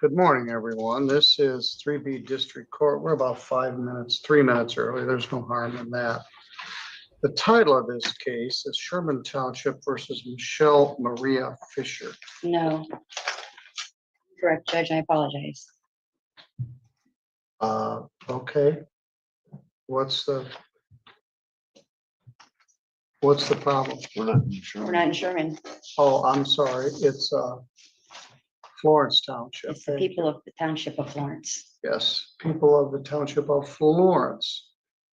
Good morning, everyone. This is 3B District Court. We're about 3 minutes early. There's no harm in that. The title of this case is Sherman Township versus Michelle Maria Fisher. No. Correct, Judge, I apologize. Okay. What's the problem? We're not in Sherman. We're not in Sherman. Oh, I'm sorry. It's Florence Township. It's the people of the Township of Florence. Yes, people of the Township of Florence.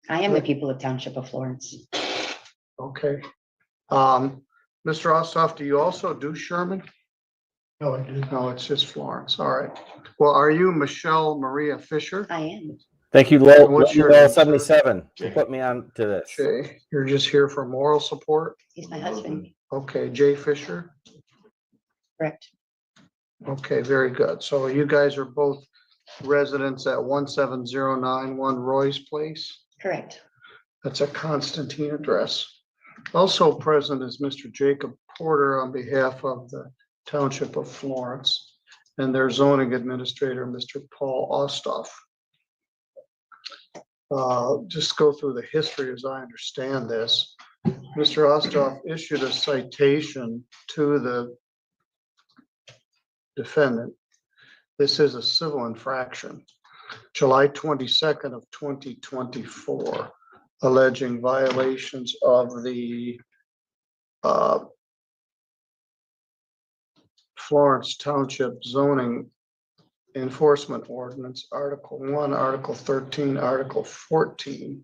I am the people of Township of Florence. Okay. Mr. Osthoff, do you also do Sherman? No, I do. No, it's just Florence. All right. Well, are you Michelle Maria Fisher? I am. Thank you, And what's your name, sir? 77, to put me on to this. Jay, you're just here for moral support? He's my husband. Okay, Jay Fisher? Correct. Okay, very good. So you guys are both residents at 17091 Roy's Place? Correct. That's a Constantine address. Also present is Mr. Jacob Porter on behalf of the Township of Florence and their zoning administrator, Mr. Paul Osthoff. Just go through the history as I understand this. Mr. Osthoff issued a citation to the defendant. This is a civil infraction, July 22nd of 2024, alleging violations of the Florence Township zoning enforcement ordinance, Article 1, Article 13, Article 14,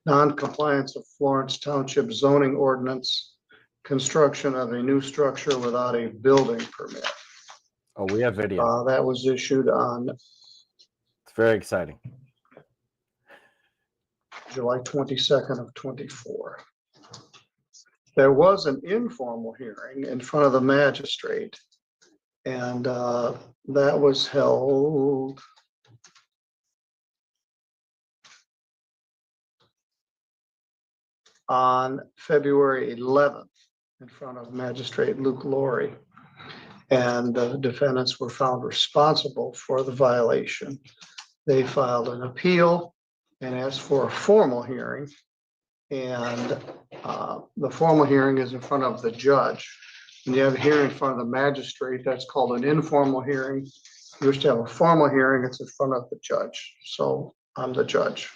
non-compliance of Florence Township zoning ordinance, construction of a new structure without a building permit. Oh, we have video. That was issued on It's very exciting. July 22nd of 24. There was an informal hearing in front of the magistrate, and that was held on February 11th in front of Magistrate Luke Laurie. And the defendants were found responsible for the violation. They filed an appeal and asked for a formal hearing. And the formal hearing is in front of the judge. When you have a hearing in front of the magistrate, that's called an informal hearing. If you wish to have a formal hearing, it's in front of the judge. So I'm the judge.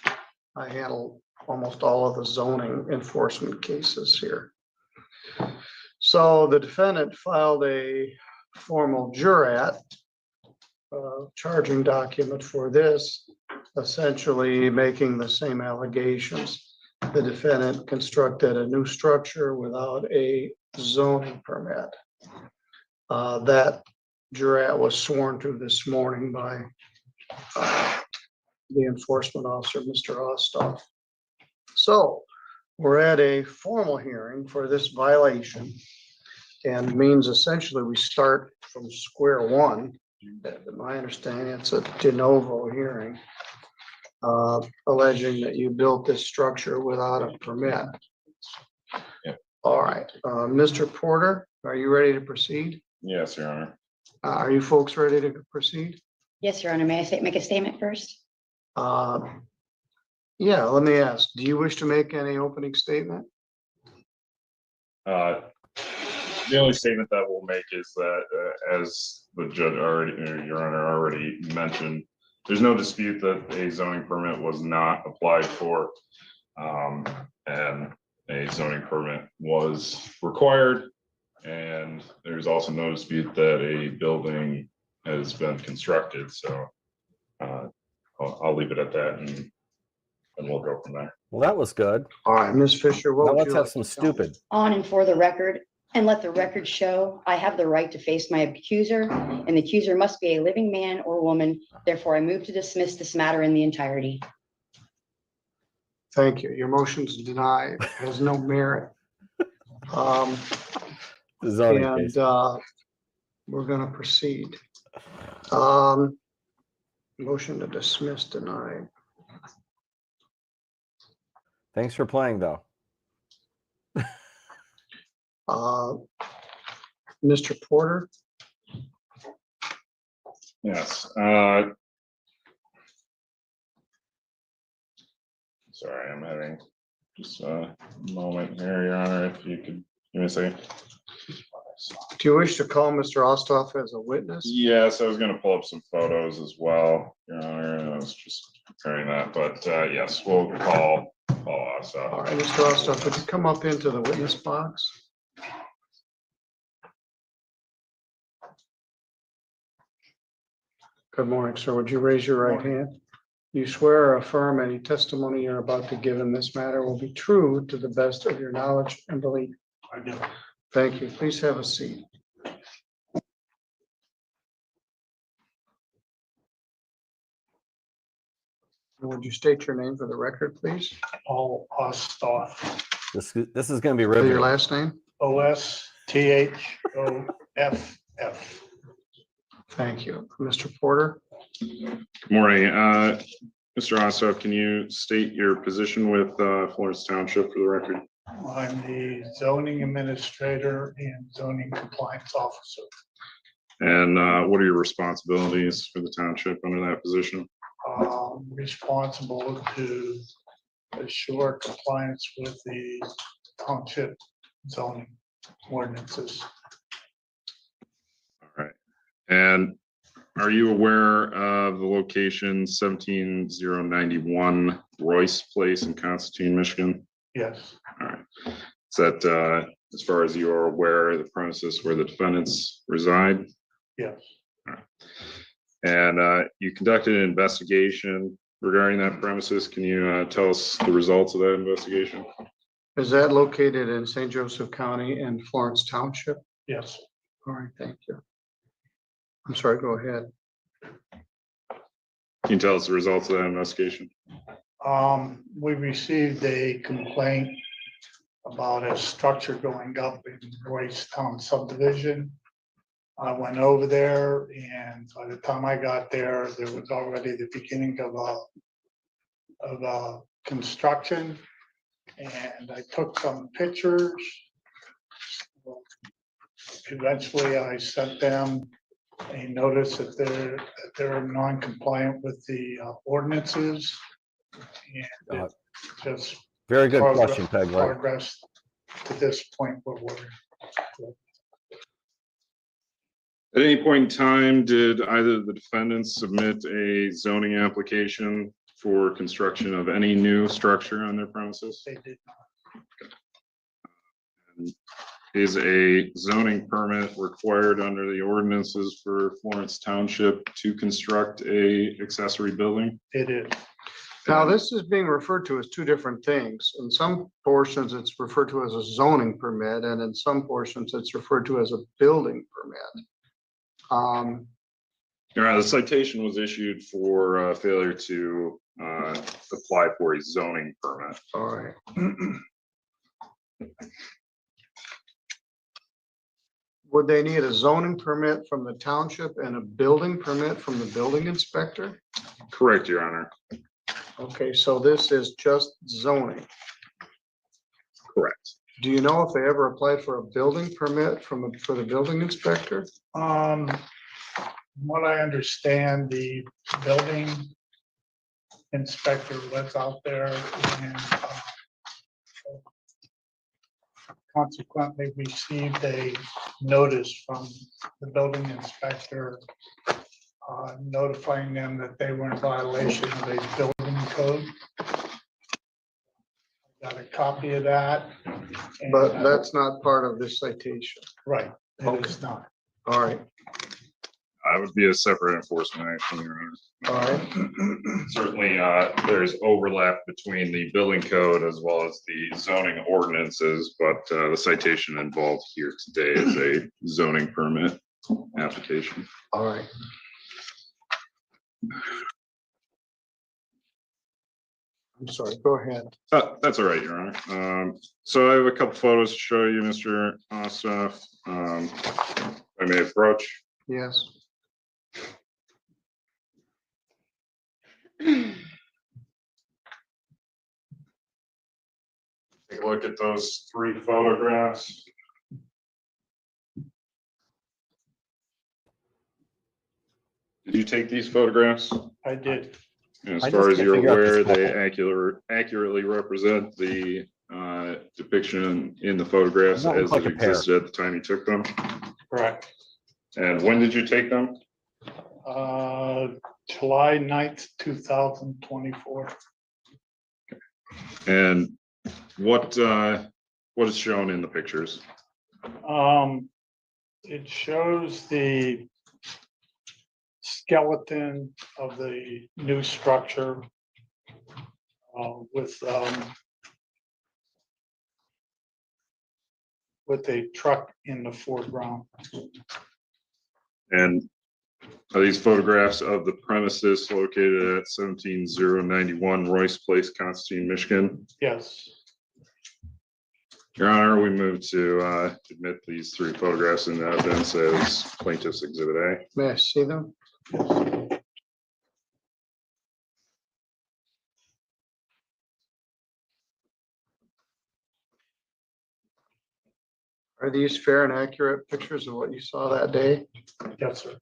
I handle almost all of the zoning enforcement cases here. So the defendant filed a formal jurat charging document for this, essentially making the same allegations. The defendant constructed a new structure without a zoning permit. That jurat was sworn to this morning by the enforcement officer, Mr. Osthoff. So we're at a formal hearing for this violation, and means essentially we start from square one. In my understanding, it's a de novo hearing, alleging that you built this structure without a permit. Yep. All right, Mr. Porter, are you ready to proceed? Yes, Your Honor. Are you folks ready to proceed? Yes, Your Honor. May I make a statement first? Yeah, let me ask, do you wish to make any opening statement? The only statement that we'll make is that, as the judge already, Your Honor already mentioned, there's no dispute that a zoning permit was not applied for, and a zoning permit was required. And there's also no dispute that a building has been constructed. So I'll leave it at that, and we'll go from there. Well, that was good. All right, Ms. Fisher, what Now would let's you have like some to tell me? stupid. On and for the record, and let the record show, I have the right to face my accuser, and the accuser must be a living man or woman. Therefore, I move to dismiss this matter in the entirety. Thank you. Your motion's denied. It has no merit. The zoning And case. we're gonna proceed. Motion to dismiss denied. Thanks for playing, though. Mr. Porter, Yes. Sorry, I'm having just a moment here, Your Honor, if you could give me a second. Do you wish to call Mr. Osthoff as a witness? Yes, I was gonna pull up some photos as well, Your Honor, and I was just preparing that, but yes, we'll call us All up. right, Mr. Osthoff, would you come up into the witness box? Good morning, sir. Would you raise your right hand? You swear or affirm any testimony you're about to give in this matter will be true to the best of your knowledge and belief? I do. Thank you. Please have a seat. Would you state your name for the record, please? Paul Osthoff. This is going to be Your riveting. last name? Osthoff. Thank you. Mr. Porter? Good morning, Mr. Osthoff, can you state your position with Florence Township for the record? I'm the zoning administrator and zoning compliance officer. And what are your responsibilities for the township under that position? Responsible to assure compliance with the township zoning ordinances. All right. And are you aware of the location 17091 Royce Place in Constantine, Michigan? Yes, All right. Is that, as far as you are aware, the premises where the defendants reside? yes. And you conducted an investigation regarding that premises. Can you tell us the results of that investigation? Is that located in St. Joseph County and Florence Township? Yes. All right, thank you. I'm sorry, go ahead. Can you tell us the results of that investigation? We received a complaint about a structure going up in Royce Town subdivision. I went over there, and by the time I got there, there was already the beginning of a construction. And I took some pictures. Eventually, I sent them a notice that they're non-compliant with the ordinances. And it just Very good question, Peg. progress to this point where we're. At any point in time, did either the defendants submit a zoning application for construction of any new structure on their premises? They did And is a zoning permit required under the ordinances for Florence Township to construct a accessory building? It is. Now, this is being referred to as two different things. In some portions, it's referred to as a zoning permit, and in some portions, it's referred to as a building permit. The citation was issued for failure to apply for a zoning permit. All right. Would they need a zoning permit from the township and a building permit from the building inspector? Correct, Your Honor. Okay, so this is just zoning. Correct. Do you know if they ever applied for a building permit for the building inspector? From what I understand, the building inspector was out there and consequently received a notice from the building inspector notifying them that they were in violation of a building code. Got a copy of that. and, But that's not part of this citation. Right, it Okay. is not. All right, I would be a separate enforcement action, Your Honor. all right. Certainly, there's overlap between the building code as well as the zoning ordinances, but the citation involved here today is a zoning permit application. All right. I'm sorry, go ahead. That's all right, Your Honor. So I have a couple photos to show you, Mr. Osthoff. I may approach. Yes. Take a look at those three photographs. Did you take these photographs? I did. And as I far just as can't you're figure out this aware, they whole- accurately represent the depiction in the photographs Don't look as like it a pair. existed at the time you took them. Correct. And when did you take them? July 9th, 2024. And what is shown in the pictures? It shows the skeleton of the new structure with a truck in the foreground. And are these photographs of the premises located at 17091 Royce Place, Constantine, Michigan? Yes, Your Honor, we move to admit these three photographs into evidence as plaintiff's exhibit A. May I see them? Are these fair and accurate pictures of what you saw that day? yes, sir.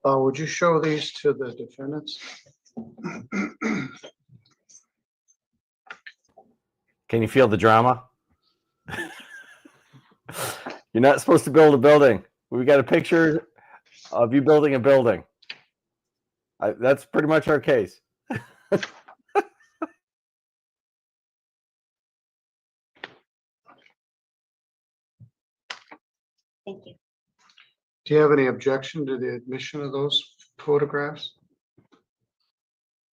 Would you show these to the defendants? Can you feel the drama? You're not supposed to build a building. We got a picture of you building a building. That's pretty much our case. Thank you. Do you have any objection to the admission of those photographs?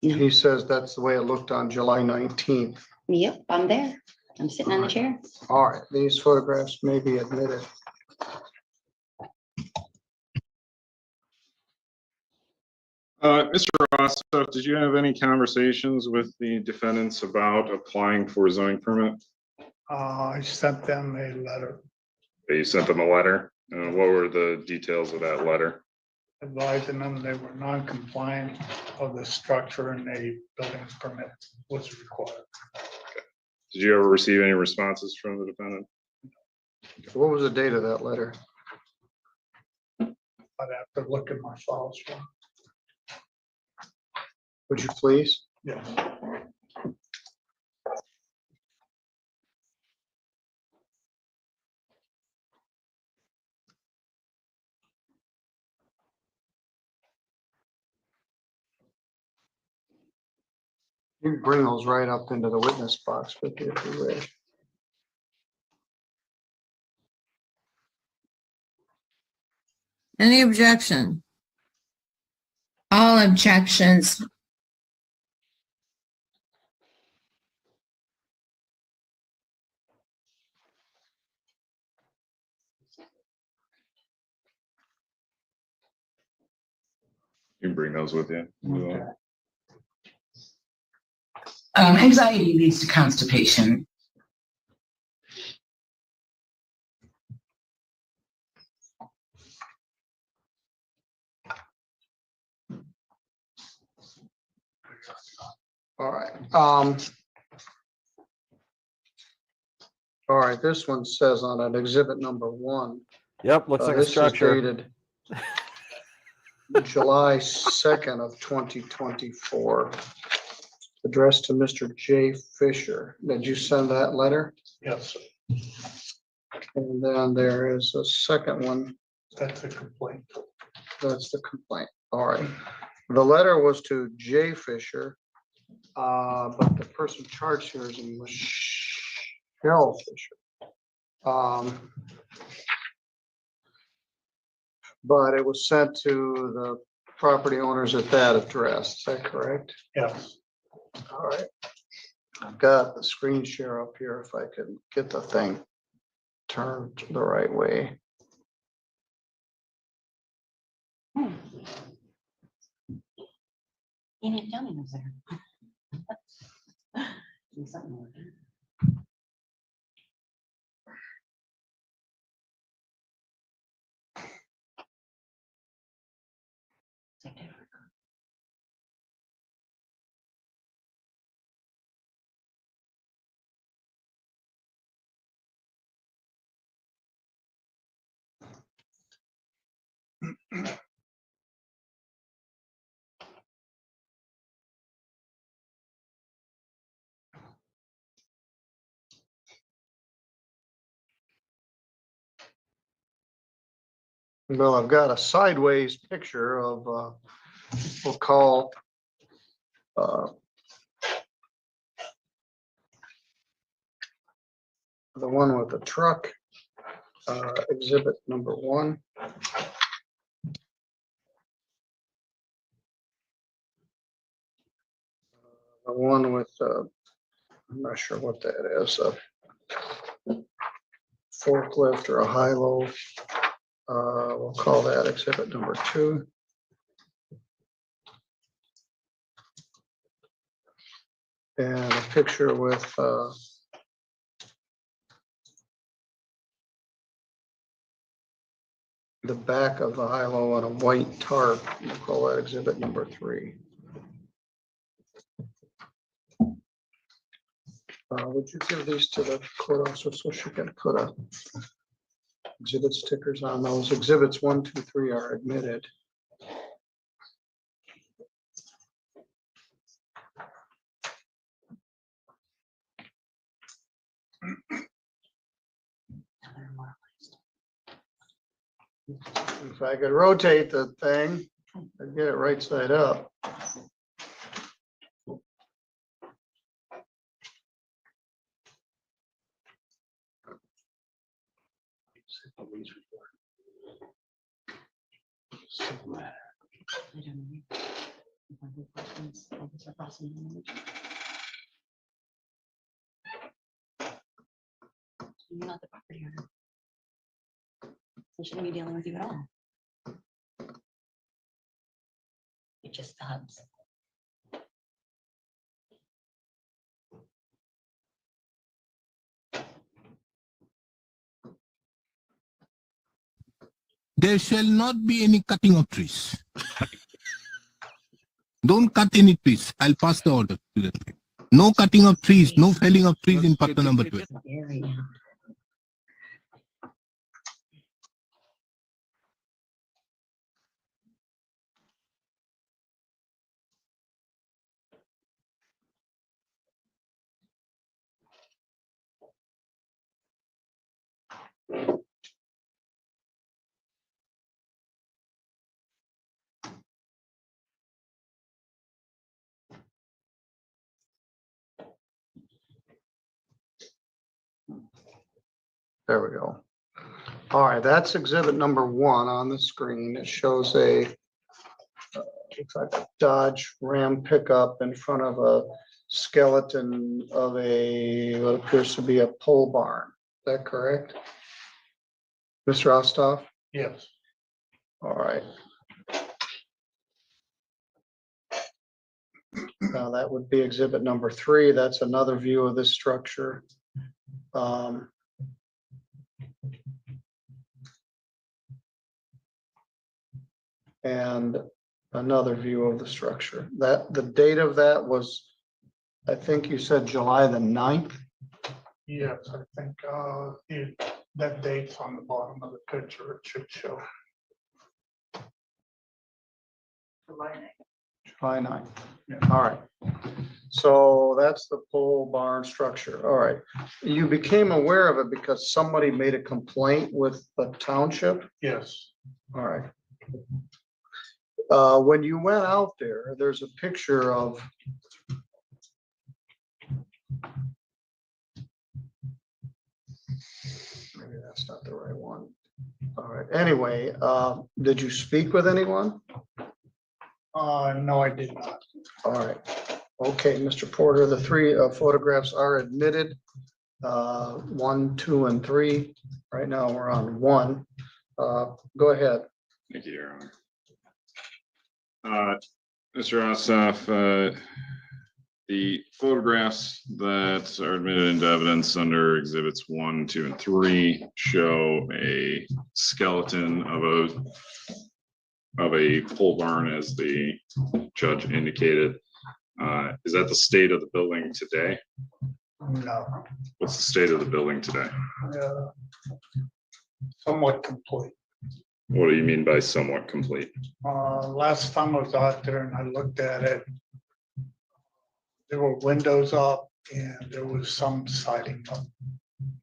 No. He says that's the way it looked on July 19th. Yep, I'm there. I'm sitting on the chair. All right, these photographs may be admitted. Mr. Osthoff, did you have any conversations with the defendants about applying for a zoning permit? I sent them a letter You sent them a letter. What were the details of that letter? advising them they were non-compliant of the structure and a building permit was required. Did you ever receive any responses from the defendant? What was the date of that letter? I'd have to look at my files. Would you please? Yes. You can bring those right up into the witness box with you if you wish. Any objection? All objections. You can bring those with you. Okay. Anxiety leads to constipation. All right. All right, this one says on an exhibit number 1. Yep, looks like a This is structure. dated July 2nd of 2024. Addressed to Mr. J. Fisher. Did you send that letter? Yes, sir. And then there is a second one That's a complaint. That's the complaint. All right. The letter was to Jay Fisher. But the person charged here is Michelle Fisher. But it was sent to the property owners at that address. Is that correct? Yes. All right. I've got the screen share up here if I can get the thing turned the right way. You didn't tell me it was there. Do something with it. Well, I've got a sideways picture of, we'll call, the one with the truck, exhibit number 1. The one with, I'm not sure what that is, a forklift or a high-low. We'll call that exhibit number 2. And a picture with, the back of the high-low on a white tarp. We'll call that exhibit number 3. Would you give these to the court officer so she can put a exhibit stickers on those? Exhibits 1, 2, 3 are admitted. If I could rotate the thing, I'd get it right side up. You're not the property owner. They shouldn't be dealing with you at all. It just does. There shall not be any cutting of trees. Don't cut any trees. I'll pass the order to them. No cutting of trees, no felling of trees in Patna number 12. There we go. All right, that's exhibit number 1 on the screen. It shows a looks like a Dodge Ram pickup in front of a skeleton of a what appears to be a pole barn. Is that correct, Mr. Osthoff? Yes. All right. Now that would be exhibit number 3. That's another view of this structure. And another view of the structure. That the date of that was, I think you said July the 9th. Yes, I think that date's on the bottom of the picture. It should show. July 9th. Yeah. All right. So that's the pole barn structure. All right. You became aware of it because somebody made a complaint with the township? Yes. All right. When you went out there, there's a picture of maybe that's not the right one. All right. Anyway, did you speak with anyone? No, I did not. All right. Okay, Mr. Porter, the three photographs are admitted. 1, 2, and 3. Right now, we're on 1. Go ahead. Thank you, Your Honor. Mr. Osthoff, the photographs that are admitted into evidence under exhibits 1, 2, and 3 show a skeleton of a pole barn, as the judge indicated. Is that the state of the building today? No. What's the state of the building today? Somewhat complete. What do you mean by somewhat complete? Last time I was out there and I looked at it, there were windows up and there was some siding up.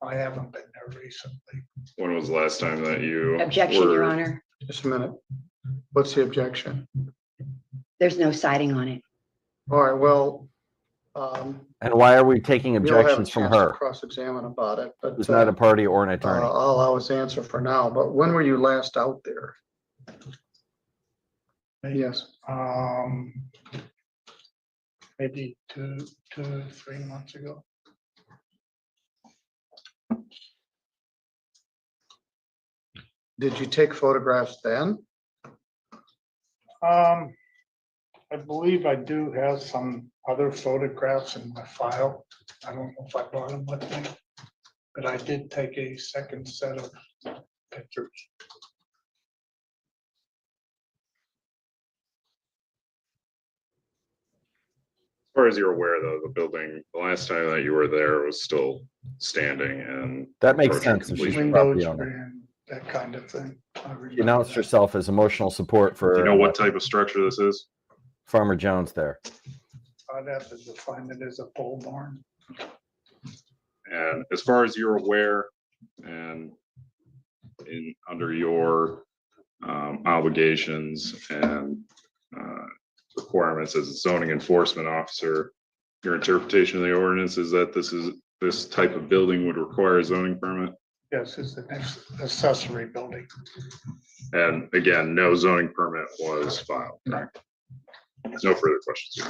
I haven't been there recently. When was the last time that you? Objection, Your were- Honor. Just a minute. What's the objection? There's no siding on it. All right, well, And why are we taking you'll have a objections from chance to her? cross-examine about it, but Who's not a party or an attorney? I'll allow his answer for now, but when were you last out there? Yes, Maybe two, 3 months ago. did you take photographs then? I believe I do have some other photographs in my file. I don't know if I brought them with me, but I did take a second set of pictures. As far as you're aware, though, the building, the last time that you were there was still standing and. That makes approaching sense if she's the completion. property Windows owner. and that kind of thing. I She remember announced that. herself as emotional support Do you for know what type of structure this is? Farmer Jones there. I'd have to define it as a pole barn. And as far as you're aware, and under your obligations and requirements as a zoning enforcement officer, your interpretation of the ordinance is that this type of building would require a zoning permit? Yes, it's an accessory building. And again, no zoning permit was filed, correct? No further questions.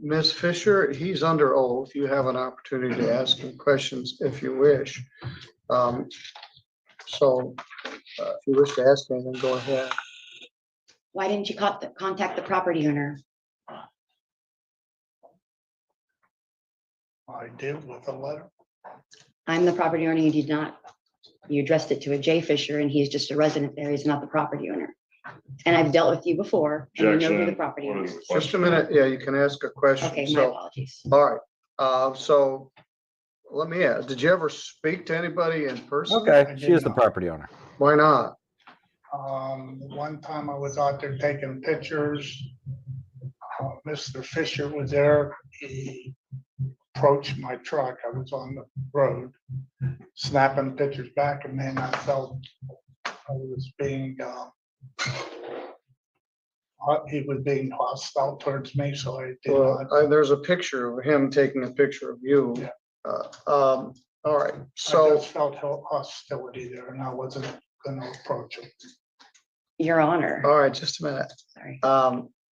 Ms. Fisher, he's under oath. You have an opportunity to ask him questions if you wish. So if you wish to ask anything, go ahead. Why didn't you contact the property owner? I did with a letter. I'm the property owner. You did not. You addressed it to a J. Fisher and he's just a resident there. He's not the property owner. And I've dealt with you before and you know who the Objection. property What owner is the is. Just a question? minute. Yeah, you can ask a question. Okay, my So, apologies. all right. So let me ask, did you ever speak to anybody in person? Okay, I she did is the not. property owner. Why not? One time I was out there taking pictures. Mr. Fisher was there. He approached my truck. I was on the road snapping pictures back, and then I felt I was being, he was being hostile towards me, so I did Well, not. there's a picture of him taking a picture of you. Yeah. All right, I so, just felt hostility there, and I wasn't gonna approach him. Your Honor. all right, just a minute. Sorry.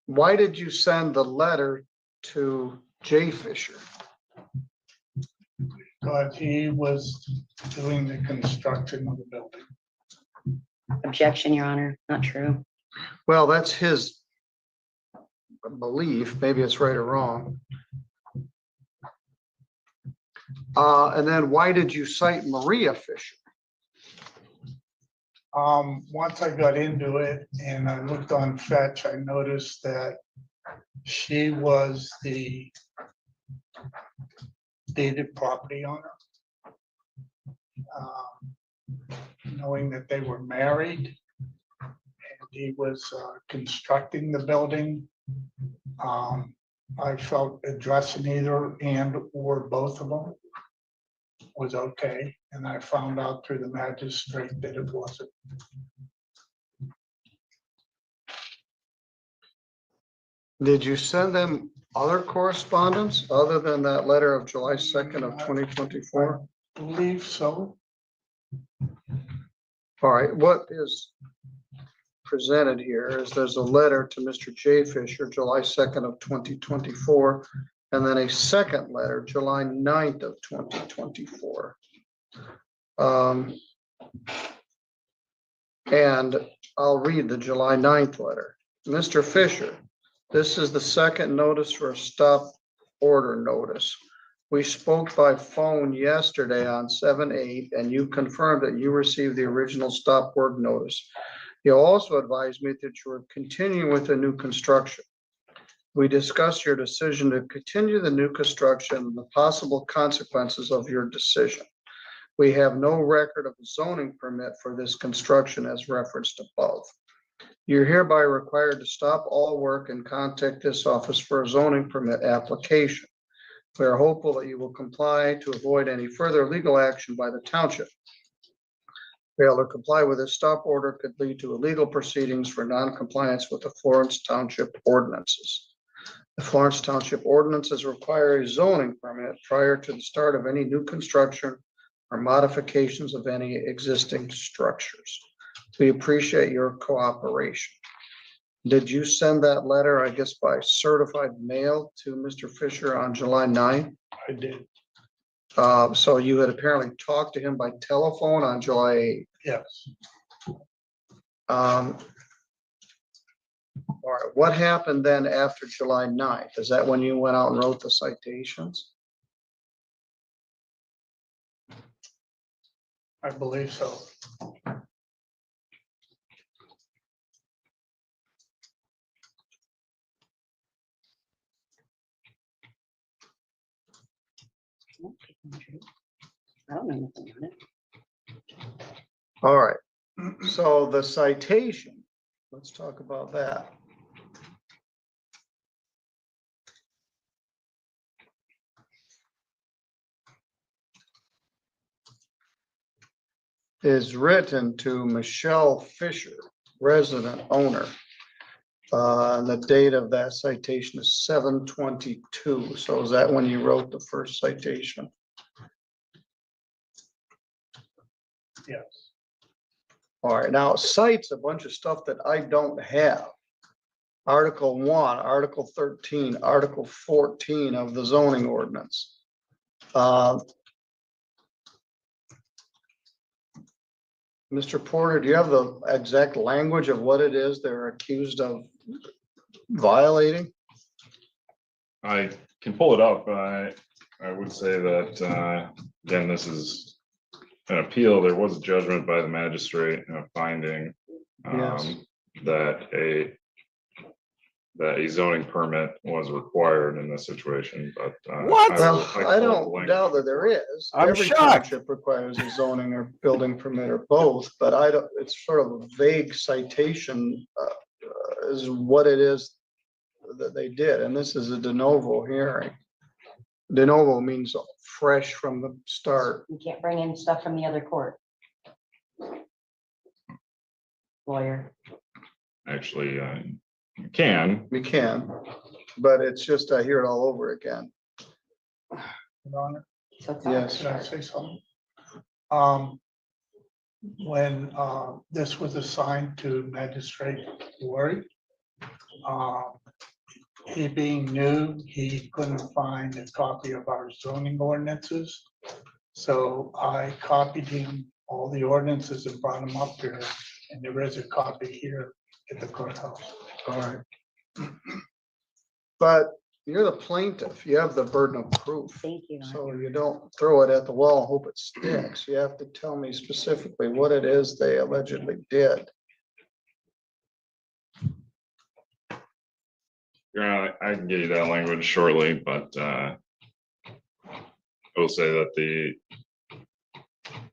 Why did you send the letter to J. Fisher? But he was doing the construction of the building. Objection, Your Honor. Not true. Well, that's his belief. Maybe it's right or wrong. And then why did you cite Maria Fisher? Once I got into it and I looked on Fetch, I noticed that she was the deeded property owner. Knowing that they were married and he was constructing the building, I felt addressing either and or both of them was okay, and I found out through the magistrate that it wasn't. Did you send them other correspondence other than that letter of July 2nd of 2024? Believe so. All right, what is presented here is there's a letter to Mr. J. Fisher, July 2nd of 2024, and then a second letter, July 9th of 2024. And I'll read the July 9th letter. Mr. Fisher, this is the second notice for a stop order notice. We spoke by phone yesterday on 7/8, and you confirmed that you received the original stop work notice. You also advised me that you were continuing with the new construction. We discussed your decision to continue the new construction and the possible consequences of your decision. We have no record of a zoning permit for this construction as referenced above. You're hereby required to stop all work and contact this office for a zoning permit application. We are hopeful that you will comply to avoid any further legal action by the township. Fail to comply with this stop order could lead to illegal proceedings for non-compliance with the Florence Township ordinances. The Florence Township ordinances require a zoning permit prior to the start of any new construction or modifications of any existing structures. We appreciate your cooperation. Did you send that letter, I guess, by certified mail to Mr. Fisher on July 9th? I did, So you had apparently talked to him by telephone on July 8th. yes. All right, what happened then after July 9th? Is that when you went out and wrote the citations? I believe so. I don't know nothing on it. All right, so the citation, let's talk about that. Is written to Michelle Fisher, resident owner. And the date of that citation is 7/22. So is that when you wrote the first citation? Yes. All right, now it cites a bunch of stuff that I don't have. Article 1, Article 13, Article 14 of the zoning ordinance. Mr. Porter, do you have the exact language of what it is they're accused of violating? I can pull it up. I would say that, again, this is an appeal. There was a judgment by the magistrate finding Yes. that a zoning permit was required in this situation, but What? Well, will I pull up the don't language. doubt that there is. I'm Every shocked. township requires a zoning or building permit or both, but I don't, it's sort of a vague citation is what it is that they did, and this is a de novo hearing. De novo means fresh from the start. You can't bring in stuff from the other court. Lawyer. Actually, you can. We can, but it's just, I hear it all over again. Your Honor, So it's Yes. should I say something? When this was assigned to Magistrate Lori, he being new, he couldn't find a copy of our zoning ordinances. So I copied him all the ordinances and brought them up here, and there is a copy here at the courthouse. All right. But you're the plaintiff, you have the burden of proof. Thank you. So you don't throw it at the wall and hope it sticks. You have to tell me specifically what it is they allegedly did. Yeah, I can give you that language shortly, but I will say that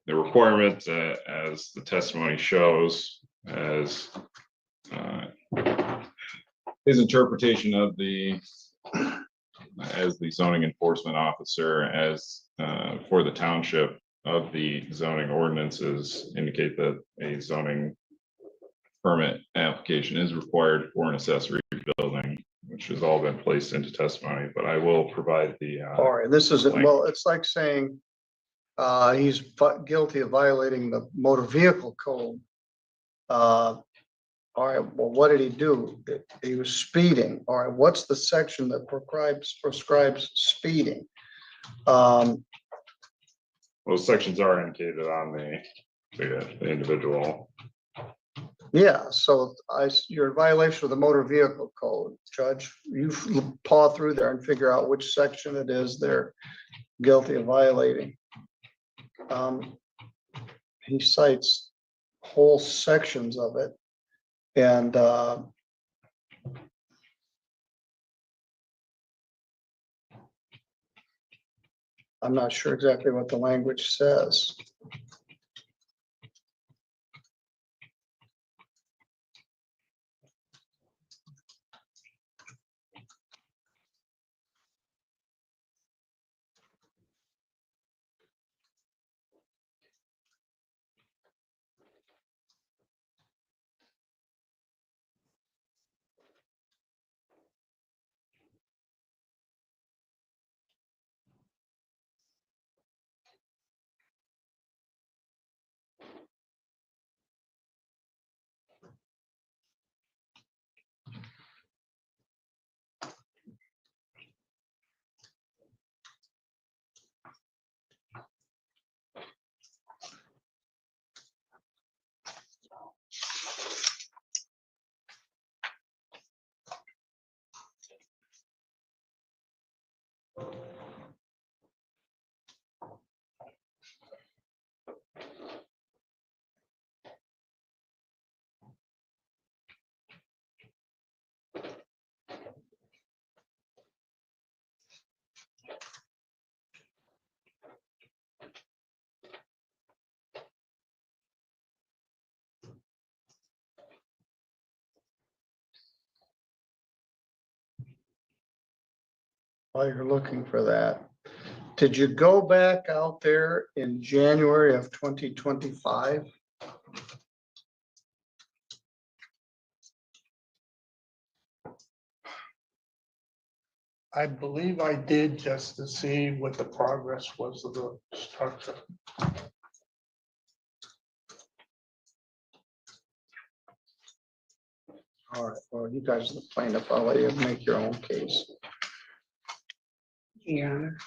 the requirement, as the testimony shows, as his interpretation of the as the zoning enforcement officer, as for the township of the zoning ordinances indicate that a zoning permit application is required for an accessory building, which has all been placed into testimony, but I will provide the. All right, this is, well, it's like saying he's guilty of violating the motor vehicle code. All right, well, what did he do? He was speeding. All right, what's the section that prescribes speeding? Those sections are indicated on the individual. Yeah, so you're in violation of the motor vehicle code, Judge. You paw through there and figure out which section it is they're guilty of violating. He cites whole sections of it. And I'm not sure exactly what the language says. While you're looking for that, did you go back out there in January of 2025? I believe I did, just to see what the progress was of the structure. All right, well, you guys are the plaintiff. I'll let you make your own case. Your Honor.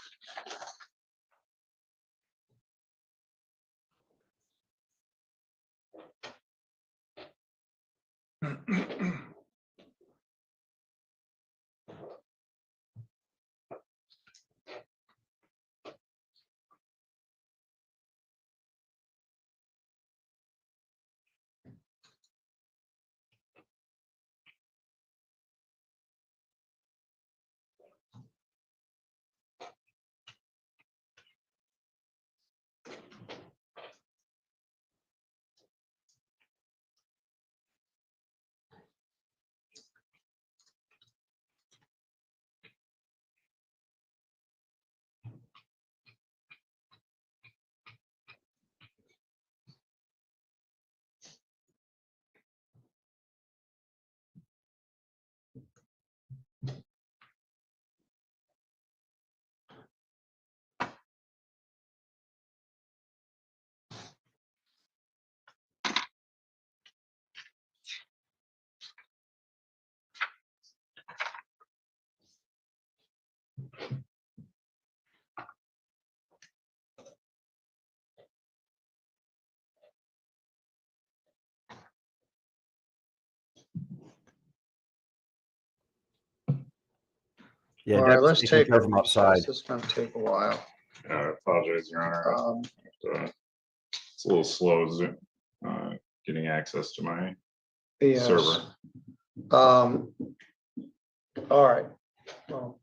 Yeah, All right, Deb's let's taking take care a of them outside. recess. It's gonna take a while. I apologize, Your Honor. It's a little slow getting access to my Yes. server. All right. Well,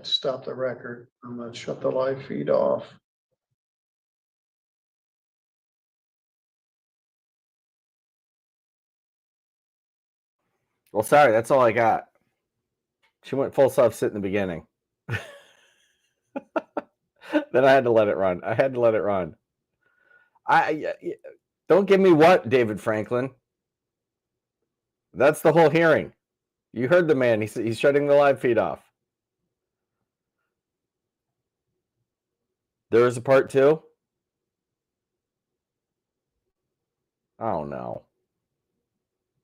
stop the record. I'm gonna shut the live feed off. Well, sorry, that's all I got. She went full self-sit in the beginning. Then I had to let it run. Don't give me what, David Franklin. That's the whole hearing. You heard the man. He's shutting the live feed off. There is a part 2? Oh, no.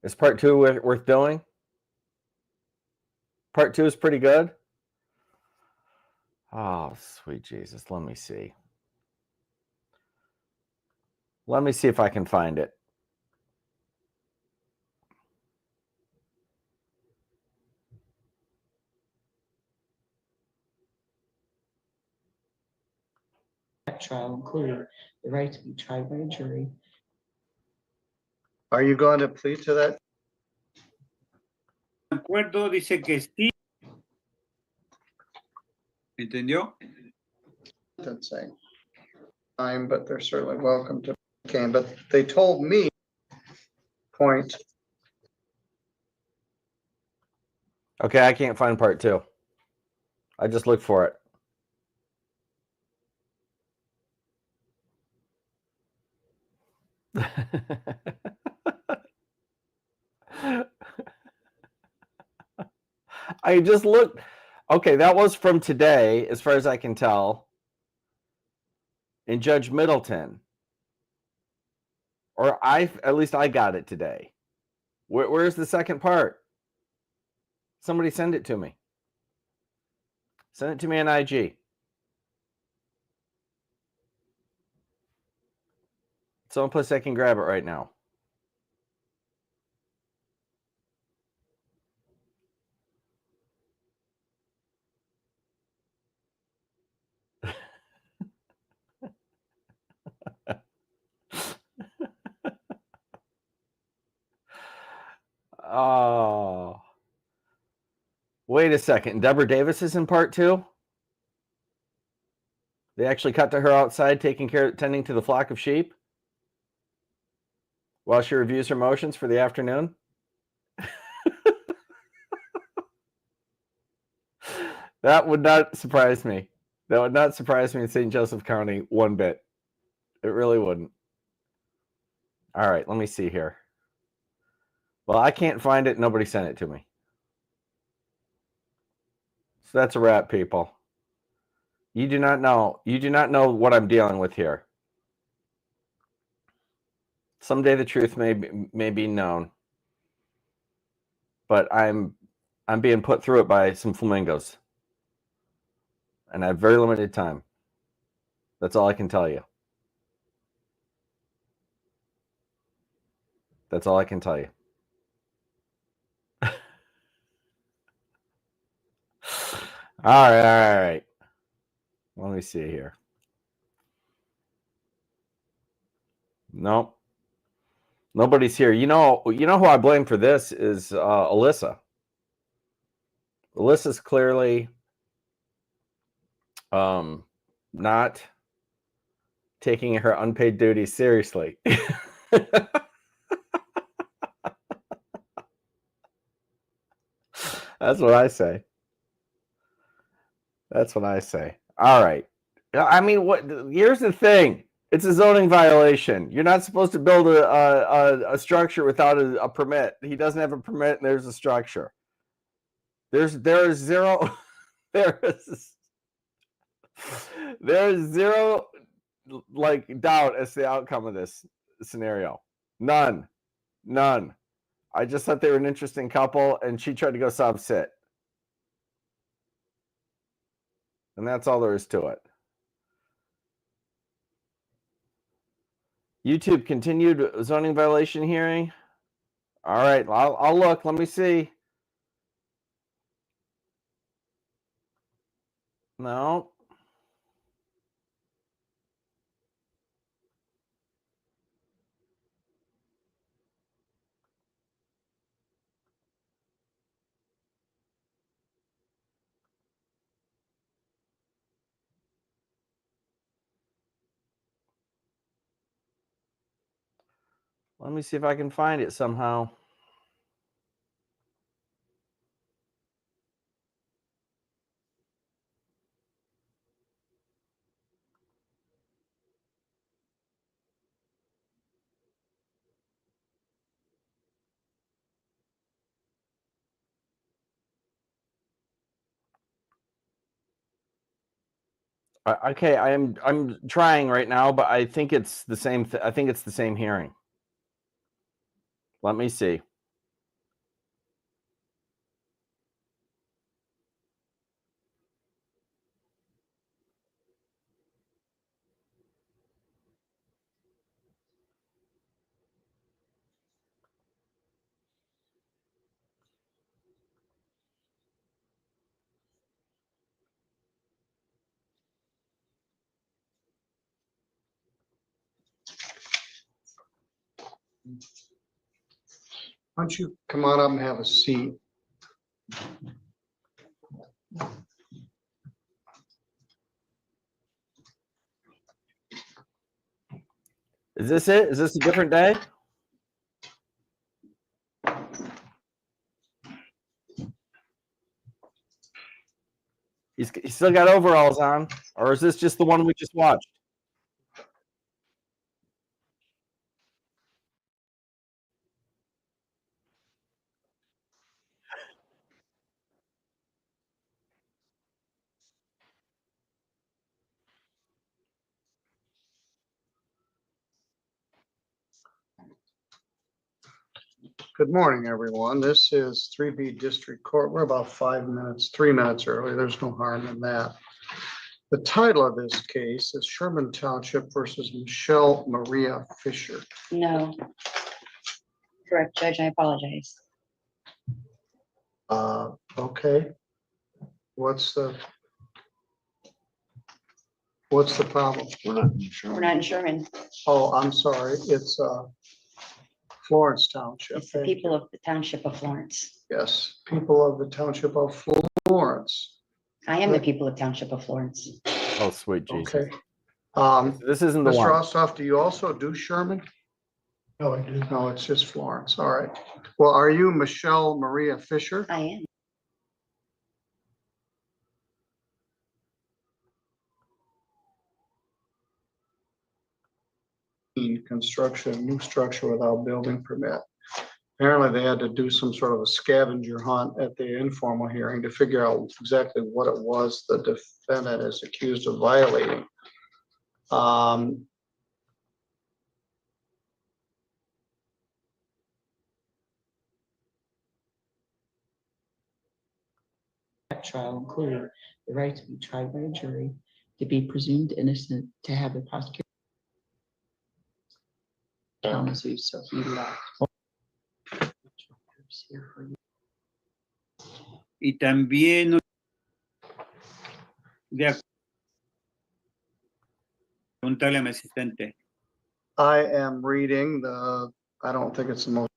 Is part 2 worth doing? Part 2 is pretty good? Oh, sweet Jesus. Let me see. Let me see if I can find it. Trial including the right to be tried by a jury. Are you going to plead to that? Acuerdo dice que sí. ¿Entendió? Sentencing time, but they're certainly welcome to, but they told me point. Okay, I can't find part 2. I just looked for it. I just looked. Okay, that was from today, as far as I can tell, in Judge Middleton. Or at least I got it today. Where's the second part? Somebody send it to me. Send it to me on IG. Someplace I can grab it right now. Oh. Wait a second. Deborah Davis is in part 2? They actually cut to her outside tending to the flock of sheep while she reviews her motions for the afternoon. That would not surprise me. That would not surprise me in St. Joseph County one bit. It really wouldn't. All right, let me see here. Well, I can't find it. Nobody sent it to me. So that's a wrap, people. You do not know. You do not know what I'm dealing with here. Someday the truth may be known, but I'm being put through it by some flamingos, and I have very limited time. That's all I can tell you. That's all I can tell you. All right. Let me see here. Nope. Nobody's here. You know who I blame for this is Alyssa. Alyssa's clearly not taking her unpaid duties seriously. That's what I say. That's what I say. All right. I mean, here's the thing. It's a zoning violation. You're not supposed to build a structure without a permit. He doesn't have a permit, and there's a structure. There is zero like doubt as to the outcome of this scenario. None. I just thought they were an interesting couple, and she tried to go sub-sit. And that's all there is to it. YouTube continued zoning violation hearing. All right, I'll look. Let me see. No. Let me see if I can find it somehow. Okay, I'm trying right now, but I think it's the same. I think it's the same hearing. Let me see. Why don't you come on up and have a seat? Is this it? Is this a different day? He's still got overalls on, or is this just the one we just watched? Good morning, everyone. This is 3B District Court. We're about 3 minutes early. There's no harm in that. The title of this case is Sherman Township versus Michelle Maria Fisher. No. Correct, Judge, I apologize. Okay. What's the problem? We're not in Sherman. Oh, I'm sorry. It's Florence Township. It's the people of the Township of Florence. Yes, people of the Township of Florence. I am the people of Township of Florence. Oh, sweet Jesus. Okay. This isn't the Mr. one. Osthoff, do you also do Sherman? No, I do. No, it's just Florence. All right. Well, are you Michelle Maria Fisher? I am. Construction, new structure without building permit. Apparently they had to do some sort of a scavenger hunt at the informal hearing to figure out exactly what it was the defendant is accused of violating. Trial include the right to be tried by a jury, to be presumed innocent, to have the prosecutor counsel so elect. Y también preguntarle a mi asistente. I am reading I don't think it's the most,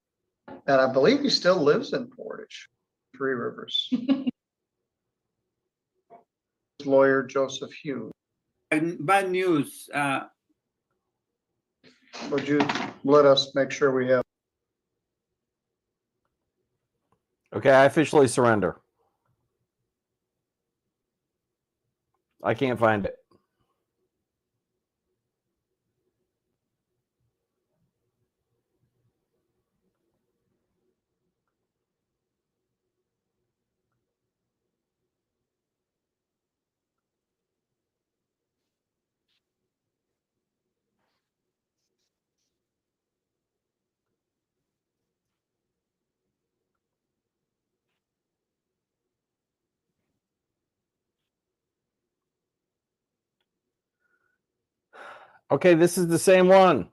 and I believe he still lives in Portage, Three Rivers. Lawyer Joseph Hughes. Bad news. Would you let us make sure we have? Okay, I officially surrender. I can't find it. Okay, this is the same one.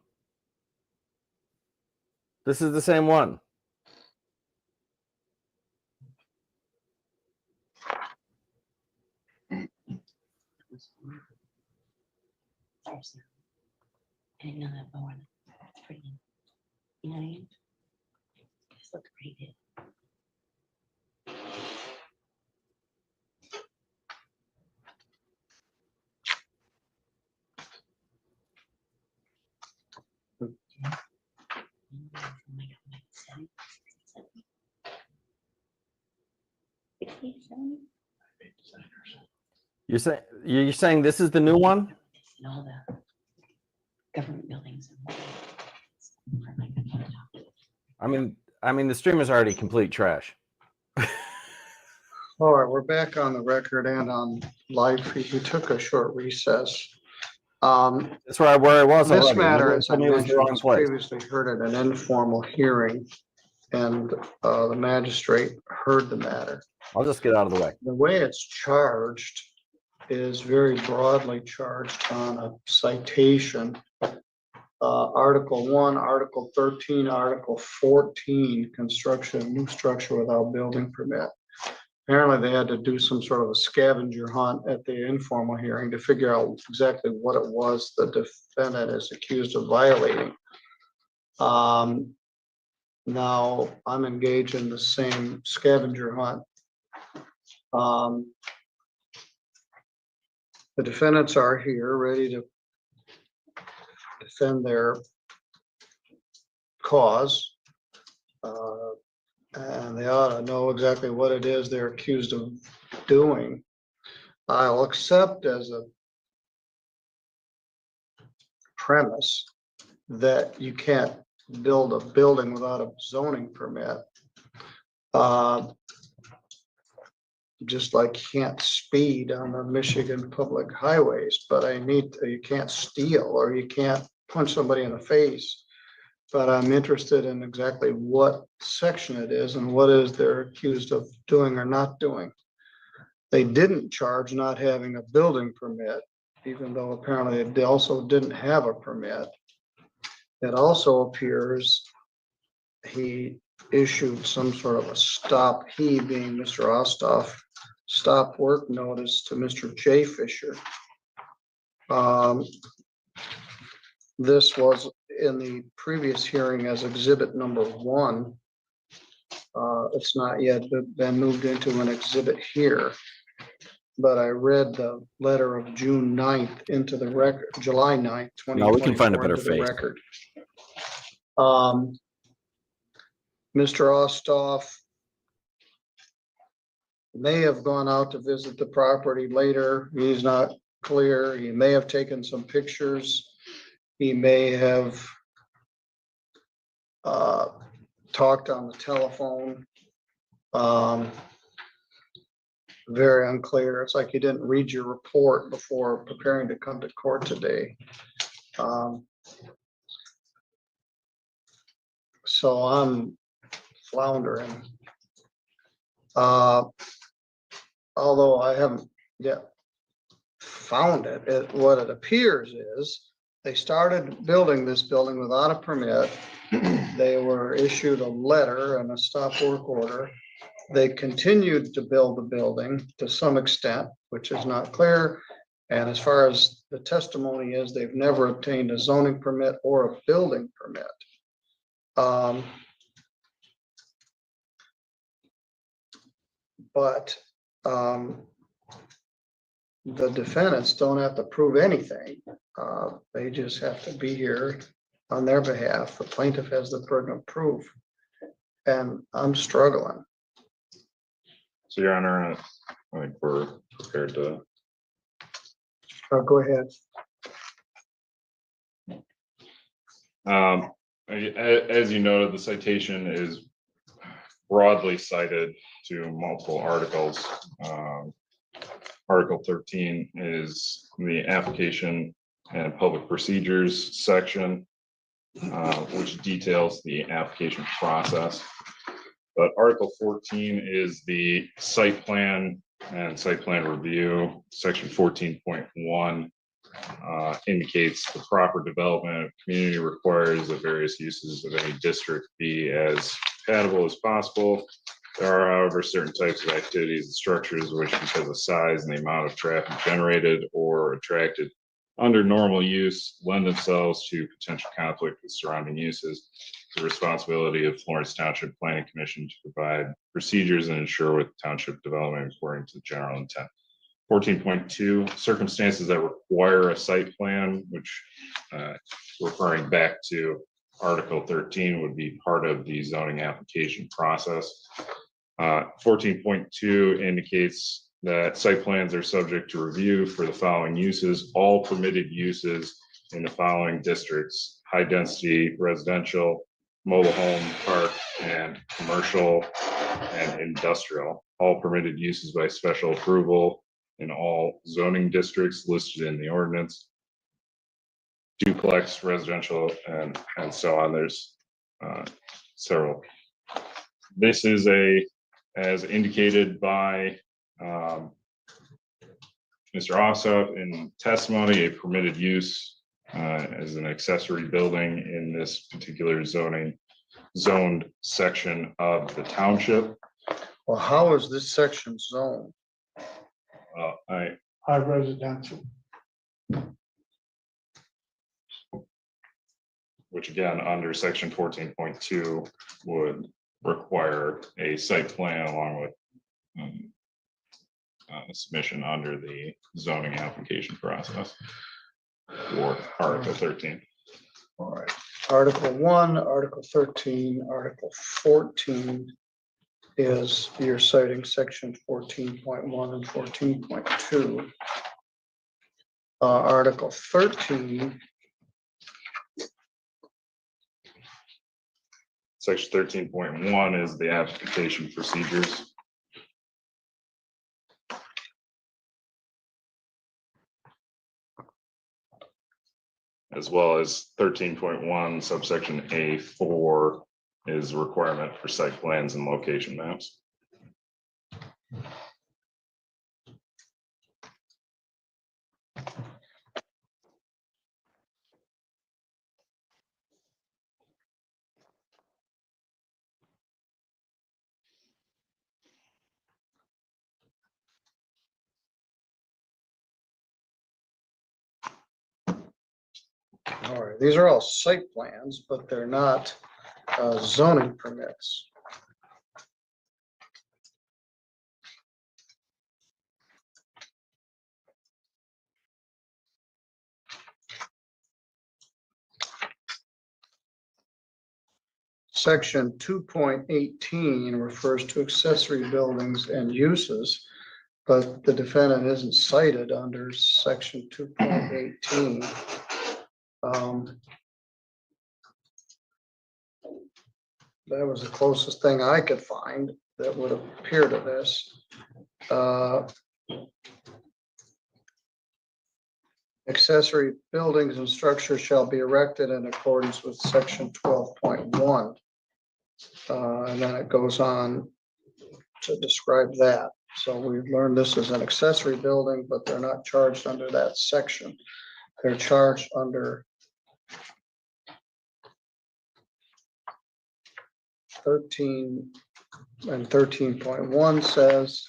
This is the same one. I didn't know that before. It's pretty. You know what I mean? This looks pretty good. You're saying this is the new one? And all the government buildings. I mean the stream is already complete trash. All right, we're back on the record and on live feed. We took a short recess. That's where I was This already. matter, Nobody as I told me it was the mentioned, wrong was place. previously heard at an informal hearing, and the magistrate heard the matter. I'll just get out of the way. The way it's charged is very broadly charged on a citation. Article 1, Article 13, Article 14, construction of new structure without building permit. Apparently, they had to do some sort of a scavenger hunt at the informal hearing to figure out exactly what it was the defendant is accused of violating. Now, I'm engaged in the same scavenger hunt. The defendants are here ready to defend their cause. And they ought to know exactly what it is they're accused of doing. I'll accept as a premise that you can't build a building without a zoning permit. Just like you can't speed on the Michigan public highways, but you can't steal or you can't punch somebody in the face. But I'm interested in exactly what section it is and what is they're accused of doing or not doing. They didn't charge not having a building permit, even though apparently they also didn't have a permit. It also appears he issued some sort of a stop, he being Mr. Osthoff, stop work notice to Mr. J. Fisher. This was in the previous hearing as exhibit number 1. It's not yet been moved into an exhibit here, but I read the letter of June 9th into the record, July 9th, 2024. No, we can find a better into the face. record. Mr. Osthoff may have gone out to visit the property later. He's not clear. He may have taken some pictures. He may have talked on the telephone. Very unclear. It's like you didn't read your report before preparing to come to court today. So I'm floundering. Although I haven't yet found it, what it appears is they started building this building without a permit. They were issued a letter and a stop work order. They continued to build the building to some extent, which is not clear. And as far as the testimony is, they've never obtained a zoning permit or a building permit. But the defendants don't have to prove anything. They just have to be here on their behalf. The plaintiff has the burden of proof. And I'm struggling. So, Your Honor, I think we're prepared to. Go ahead. As you noted, the citation is broadly cited to multiple articles. Article 13 is the application and public procedures section, which details the application process. But Article 14 is the site plan and site plan review. Section 14.1 indicates the proper development of community requires that various uses of any district be as compatible as possible. There are, however, certain types of activities and structures which, because of size and the amount of traffic generated or attracted under normal use, lend themselves to potential conflict with surrounding uses. It's the responsibility of Florence Township Planning Commission to provide procedures and ensure with township development according to the general intent. 14.2, circumstances that require a site plan, which referring back to Article 13 would be part of the zoning application process. 14.2 indicates that site plans are subject to review for the following uses, all permitted uses in the following districts: high density residential, mobile home park, and commercial and industrial. all permitted uses by special approval in all zoning districts listed in the ordinance. Duplex, residential, and so on. There's several. This is as indicated by Mr. Osthoff in testimony, a permitted use as an accessory building in this particular zoned section of the township. Well, how is this section zoned? High residential. Which again, under section 14.2 would require a site plan along with submission under the zoning application process for Article 13. All right, Article 1, Article 13, Article 14 is you're citing section 14.1 and 14.2. Article 13, Section 13.1 is the application procedures. As well as 13.1 subsection A4 is a requirement for site plans and location maps. all right, these are all site plans, but they're not zoning permits. Section 2.18 refers to accessory buildings and uses, but the defendant isn't cited under section 2.18. That was the closest thing I could find that would appear to this. Accessory buildings and structures shall be erected in accordance with section 12.1. And then it goes on to describe that. So we've learned this is an accessory building, but they're not charged under that section. They're charged under 13 and 13.1 says,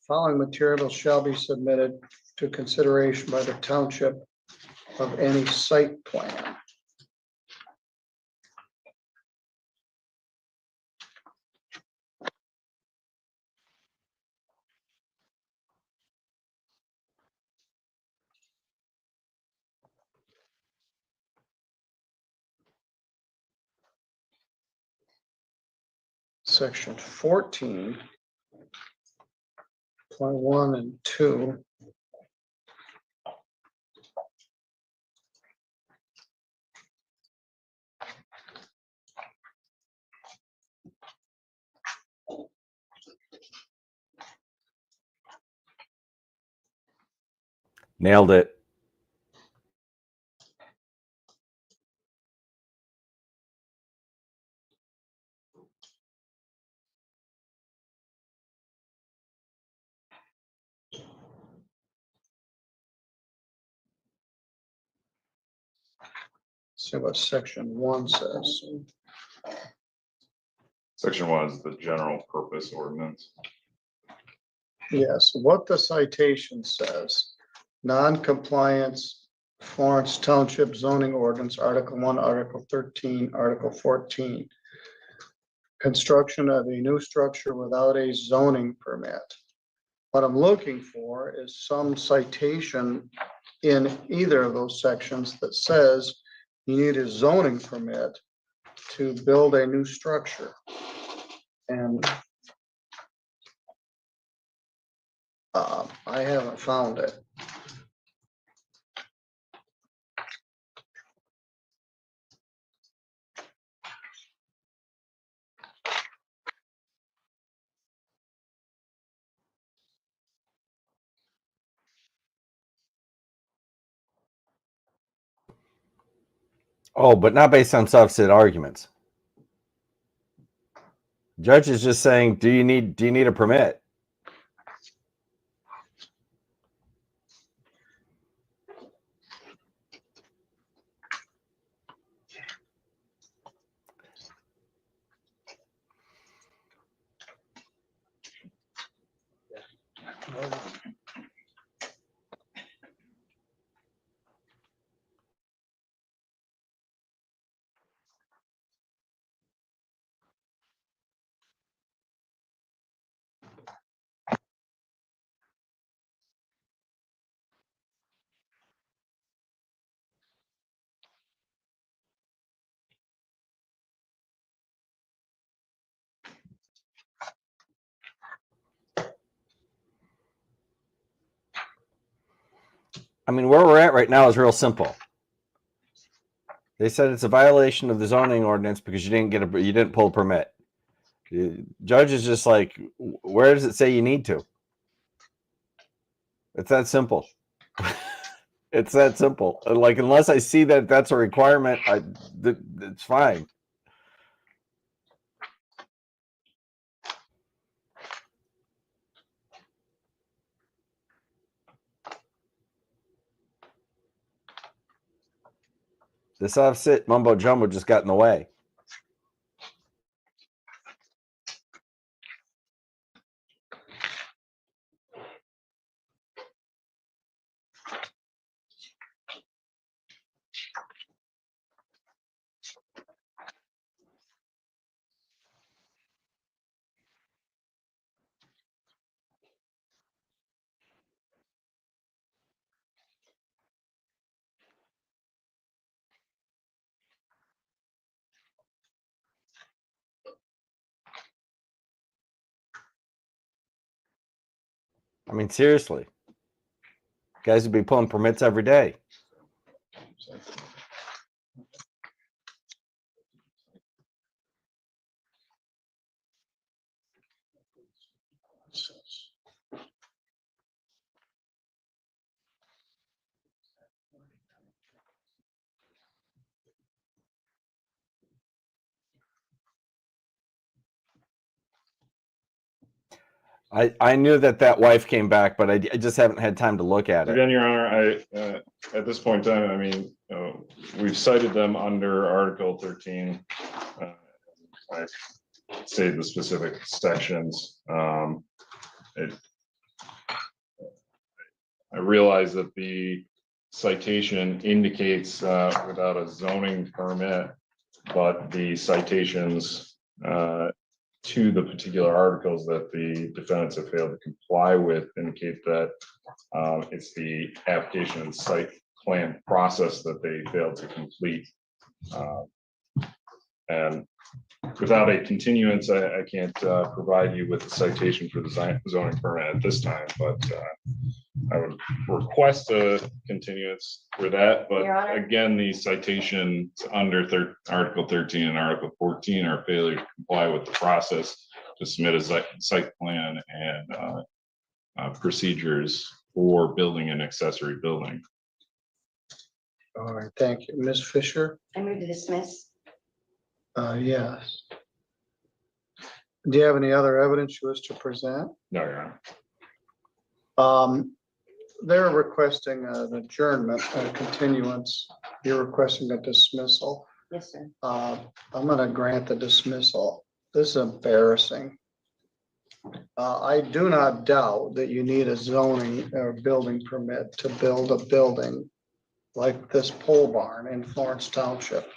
following materials shall be submitted to consideration by the township of any site plan. Section 14.1 and 2. Nailed it. See what section 1 says. Section 1 is the general purpose ordinance. Yes, what the citation says, non-compliance, Florence Township zoning ordinance, Article 1, Article 13, Article 14. Construction of a new structure without a zoning permit. What I'm looking for is some citation in either of those sections that says you need a zoning permit to build a new structure. And I haven't found it. Oh, but not based on substantive arguments. Judge is just saying, do you need a permit? I mean, where we're at right now is real simple. They said it's a violation of the zoning ordinance because you didn't pull a permit. The judge is just like, where does it say you need to? It's that simple. It's that simple. Like, unless I see that that's a requirement, it's fine. This offset mumbo jumbo just got in the way. I mean, seriously, guys would be pulling permits every day. I knew that wife came back, but I just haven't had time to look at it. Again, Your Honor, at this point in time, I mean, we've cited them under Article 13. I say the specific sections. I realize that the citation indicates without a zoning permit, but the citations to the particular articles that the defendants have failed to comply with indicate that it's the application and site plan process that they failed to complete. And without a continuance, I can't provide you with a citation for the zoning permit at this time, but I would request a continuance for that. But again, the citations under Article 13 and Article 14 are failure to comply with the process to submit a site plan and procedures for building an accessory building. All right, thank you. Ms. Fisher? I move to dismiss. Yes. Do you have any other evidence you wish to present? No, Your Honor. They're requesting an adjournment, a continuance. You're requesting a dismissal. Yes, sir. I'm gonna grant the dismissal. This is embarrassing. I do not doubt that you need a zoning or building permit to build a building like this pole barn in Florence Township.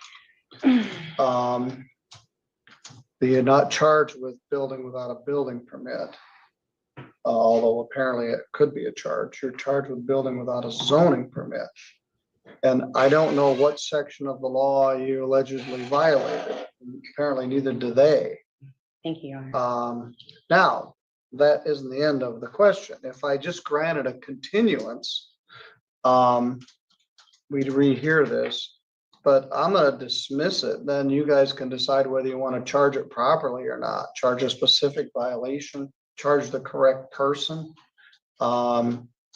You're not charged with building without a building permit. Although apparently it could be a charge. You're charged with building without a zoning permit. And I don't know what section of the law you allegedly violated. Apparently neither do they. Thank you, Your Honor. Now, that isn't the end of the question. If I just granted a continuance, we'd rehear this, but I'm gonna dismiss it. Then you guys can decide whether you want to charge it properly or not. Charge a specific violation, charge the correct person,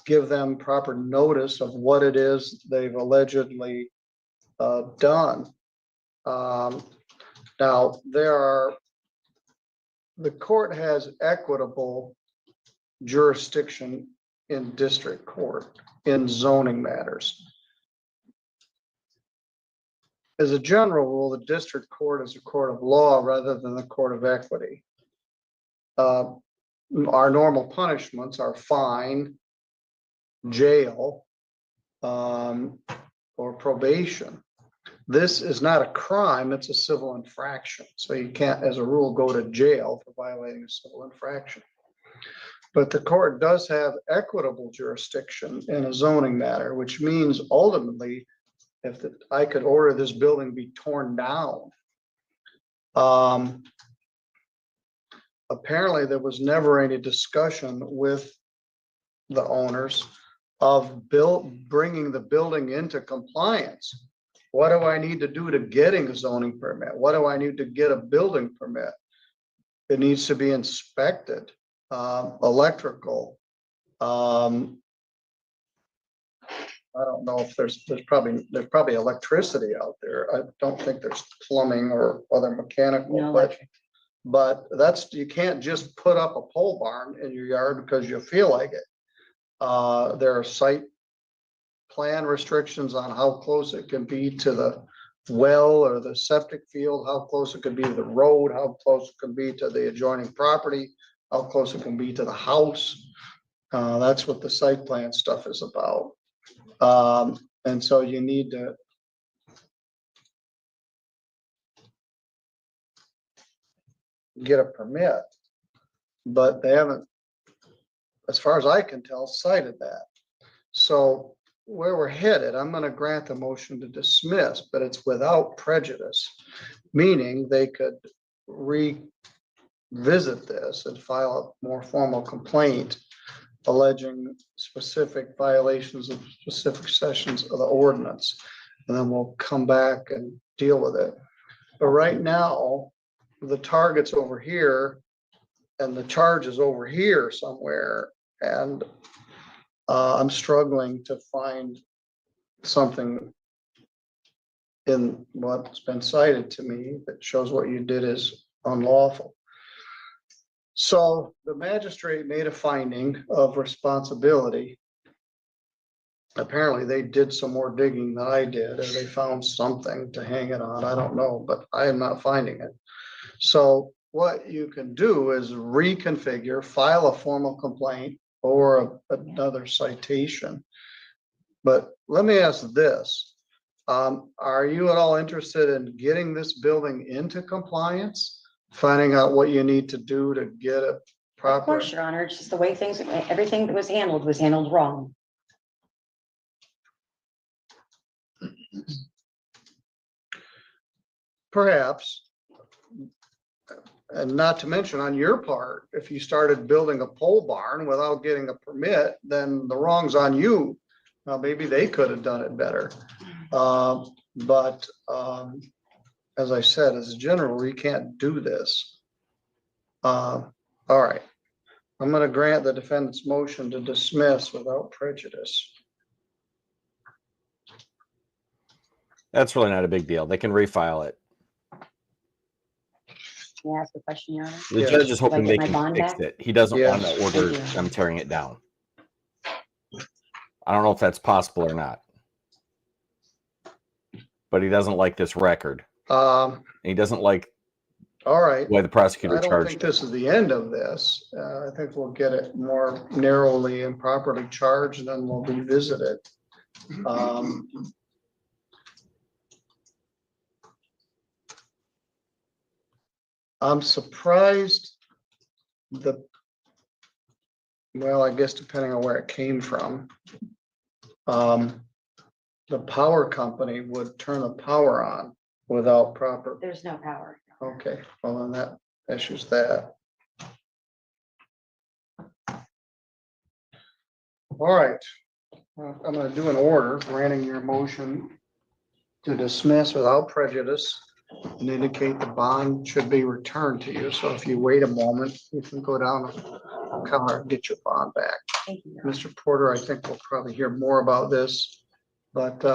give them proper notice of what it is they've allegedly done. Now, the court has equitable jurisdiction in district court in zoning matters. As a general rule, the district court is a court of law rather than the court of equity. Our normal punishments are fine, jail, or probation. This is not a crime, it's a civil infraction. So you can't, as a rule, go to jail for violating a civil infraction. But the court does have equitable jurisdiction in a zoning matter, which means ultimately, if I could order this building be torn down. Apparently there was never any discussion with the owners of bringing the building into compliance. What do I need to do to getting a zoning permit? What do I need to get a building permit? It needs to be inspected, electrical. I don't know if there's probably electricity out there. I don't think there's plumbing or other mechanical, No but electric. you can't just put up a pole barn in your yard because you feel like it. There are site plan restrictions on how close it can be to the well or the septic field, how close it could be to the road, how close it can be to the adjoining property, how close it can be to the house. That's what the site plan stuff is about. And so you need to get a permit, but they haven't, as far as I can tell, cited that. So where we're headed, I'm going to grant the motion to dismiss, but it's without prejudice, meaning they could revisit this and file a more formal complaint alleging specific violations of specific sections of the ordinance, and then we'll come back and deal with it. But right now, the target's over here and the charge is over here somewhere, and I'm struggling to find something in what's been cited to me that shows what you did is unlawful. So the magistrate made a finding of responsibility. Apparently they did some more digging than I did, or they found something to hang it on. I don't know, but I am not finding it. So what you can do is reconfigure, file a formal complaint or another citation. But let me ask this. Are you at all interested in getting this building into compliance? Finding out what you need to do to get it proper? Of course, Your Honor, it's just the way everything that was handled wrong. Perhaps. And not to mention on your part, if you started building a pole barn without getting a permit, then the wrong's on you. Now, maybe they could have done it better. But as I said, as a general rule, you can't do this. All right. I'm going to grant the defendant's motion to dismiss without prejudice. That's really not a big deal. They can refile it. Can I ask a question, Your Honor? The Yes. judge is hoping Do I they get my can bond fix back? it. He doesn't want Yes. to order Thank you. them tearing it down. I don't know if that's possible or not. But he doesn't like this record. All He doesn't like right. the way the prosecutor I don't charged think it. this is the end of this. I think we'll get it more narrowly and properly charged, and then we'll revisit it. I'm surprised well, I guess depending on where it came from, the power company would turn the power on without proper. There's no power. Okay, well, then that issues that. All right, I'm going to do an order granting your motion to dismiss without prejudice and indicate the bond should be returned to you. So if you wait a moment, you can go down and come and get your bond back. Thank you, Your Honor. Mr. Porter, I think we'll probably hear more about this, but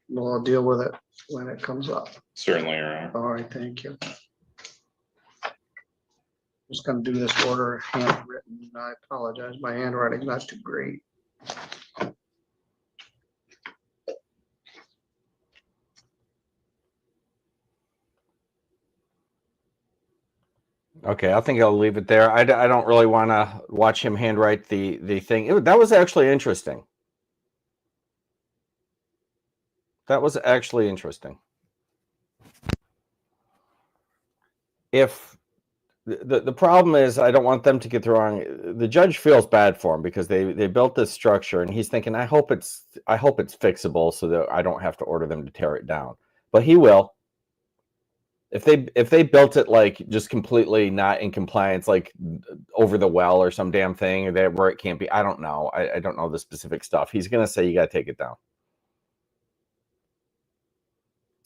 We'll deal with it when it comes up. Certainly, Your Honor. All right, thank you. Just gonna do this order handwritten. I apologize, my handwriting's not too great. Okay, I think I'll leave it there. I don't really want to watch him handwrite the thing. That was actually interesting. That was actually interesting. If the problem is, I don't want them to get the wrong. The judge feels bad for him because they built this structure, and he's thinking, I hope it's fixable so that I don't have to order them to tear it down. But he will. If they built it like just completely not in compliance, like over the well or some damn thing where it can't be, I don't know. I don't know the specific stuff. He's gonna say you gotta take it down.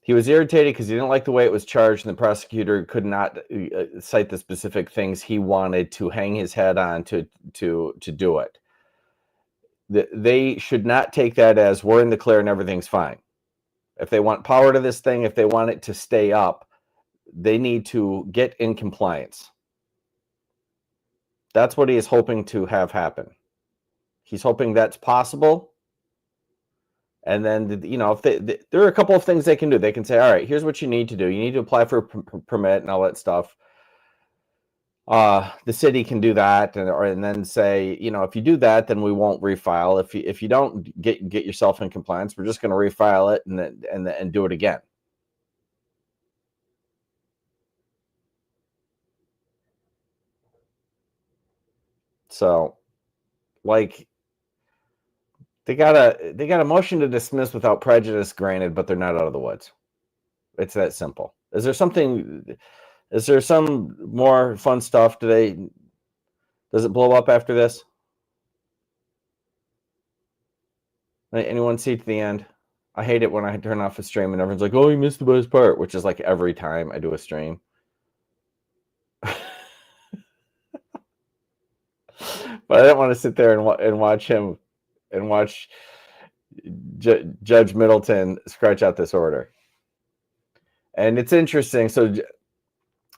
He was irritated because he didn't like the way it was charged, and the prosecutor could not cite the specific things he wanted to hang his head on to do it. They should not take that as we're in the clear and everything's fine. If they want power to this thing, if they want it to stay up, they need to get in compliance. That's what he is hoping to have happen. He's hoping that's possible. And then, you know, if there are a couple of things they can do. They can say, all right, here's what you need to do. You need to apply for a permit and all that stuff. The city can do that, and then say, you know, if you do that, then we won't refile. If you don't get yourself in compliance, we're just going to refile it and do it again. So, like, they got a motion to dismiss without prejudice granted, but they're not out of the woods. It's that simple. Is there some more fun stuff today? Does it blow up after this? Anyone see to the end? I hate it when I turn off a stream and everyone's like, oh, you missed the best part, which is like every time I do a stream. But I don't want to sit there and watch him and watch Judge Middleton scratch out this order. And it's interesting. So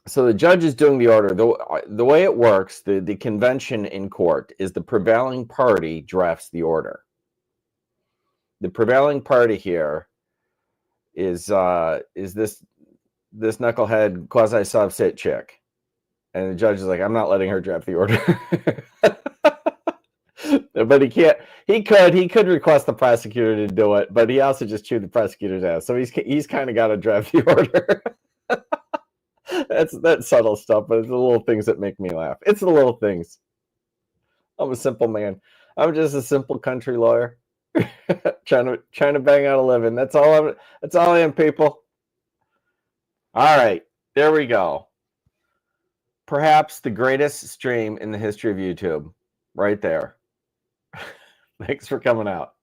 the judge is doing the order. The way it works, the convention in court is the prevailing party drafts the order. The prevailing party here is this knucklehead quasi-subset chick. And the judge is like, I'm not letting her draft the order. But he can't. He could request the prosecutor to do it, but he also just chewed the prosecutor's ass. So he's kind of got to draft the order. That's subtle stuff, but it's the little things that make me laugh. It's the little things. I'm a simple man. I'm just a simple country lawyer trying to bang out a living. That's all I am, people. All right, there we go. Perhaps the greatest stream in the history of YouTube, right there. Thanks for coming out.